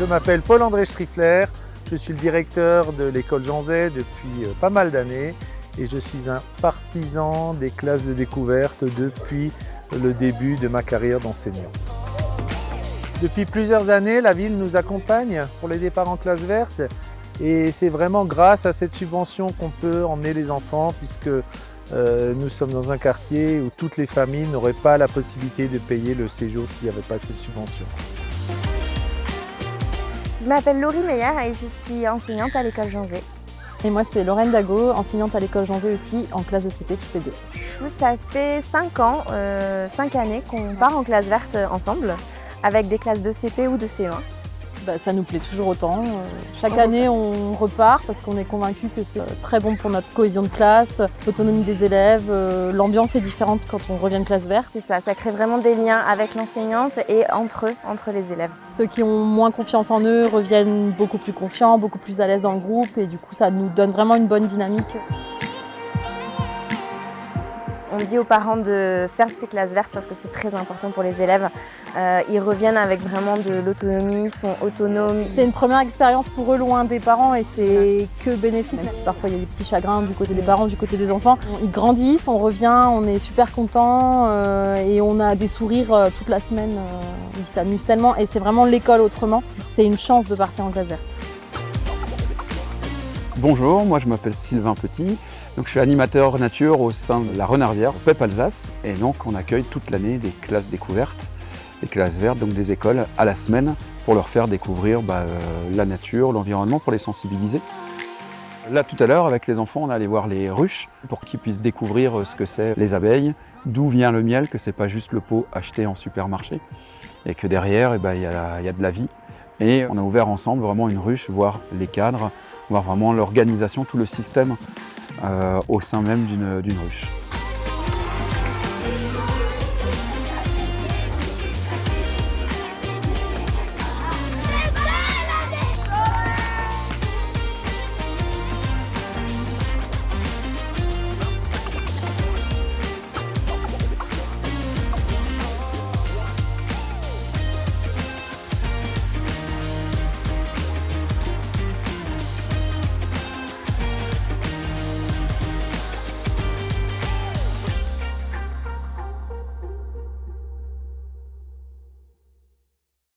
Je m'appelle Paul-André Striffler, je suis le directeur de l'école Jean Zay depuis pas mal d'années et je suis un partisan des classes de découverte depuis le début de ma carrière d'enseignant. Depuis plusieurs années, la ville nous accompagne pour les départs en classe verte et c'est vraiment grâce à cette subvention qu'on peut emmener les enfants puisque nous sommes dans un quartier où toutes les familles n'auraient pas la possibilité de payer le séjour s'il n'y avait pas cette subvention. Je m'appelle Laurie Meyer et je suis enseignante à l'école Jean Zay. Et moi c'est Lorraine Dago, enseignante à l'école Jean Zay aussi, en classe de CP toutes les deux. Ça fait 5 ans, 5 années qu'on part en classe verte ensemble, avec des classes de CP ou de CE1. Ça nous plaît toujours autant. Chaque année on repart parce qu'on est convaincu que c'est très bon pour notre cohésion de classe, l'autonomie des élèves, l'ambiance est différente quand on revient de classe verte. C'est ça crée vraiment des liens avec l'enseignante et entre eux, entre les élèves. Ceux qui ont moins confiance en eux reviennent beaucoup plus confiants, beaucoup plus à l'aise dans le groupe et du coup ça nous donne vraiment une bonne dynamique. On dit aux parents de faire ces classes vertes parce que c'est très important pour les élèves. Ils reviennent avec vraiment de l'autonomie, ils sont autonomes. C'est une première expérience pour eux loin des parents et c'est que bénéfique. Même si parfois il y a des petits chagrins du côté des parents, du côté des enfants. Ils grandissent, on revient, on est super contents et on a des sourires toute la semaine. Ils s'amusent tellement et c'est vraiment l'école autrement. C'est une chance de partir en classe verte. Bonjour, moi je m'appelle Sylvain Petit, donc je suis animateur nature au sein de la Renardière, PEP Alsace, et donc on accueille toute l'année des classes découvertes, des classes vertes, donc des écoles à la semaine pour leur faire découvrir la nature, l'environnement, pour les sensibiliser. Là tout à l'heure avec les enfants on est allé voir les ruches pour qu'ils puissent découvrir ce que c'est les abeilles, d'où vient le miel, que c'est pas juste le pot acheté en supermarché et que derrière il y a de la vie. Et on a ouvert ensemble vraiment une ruche, voir les cadres, voir vraiment l'organisation, tout le système au sein même d'une ruche.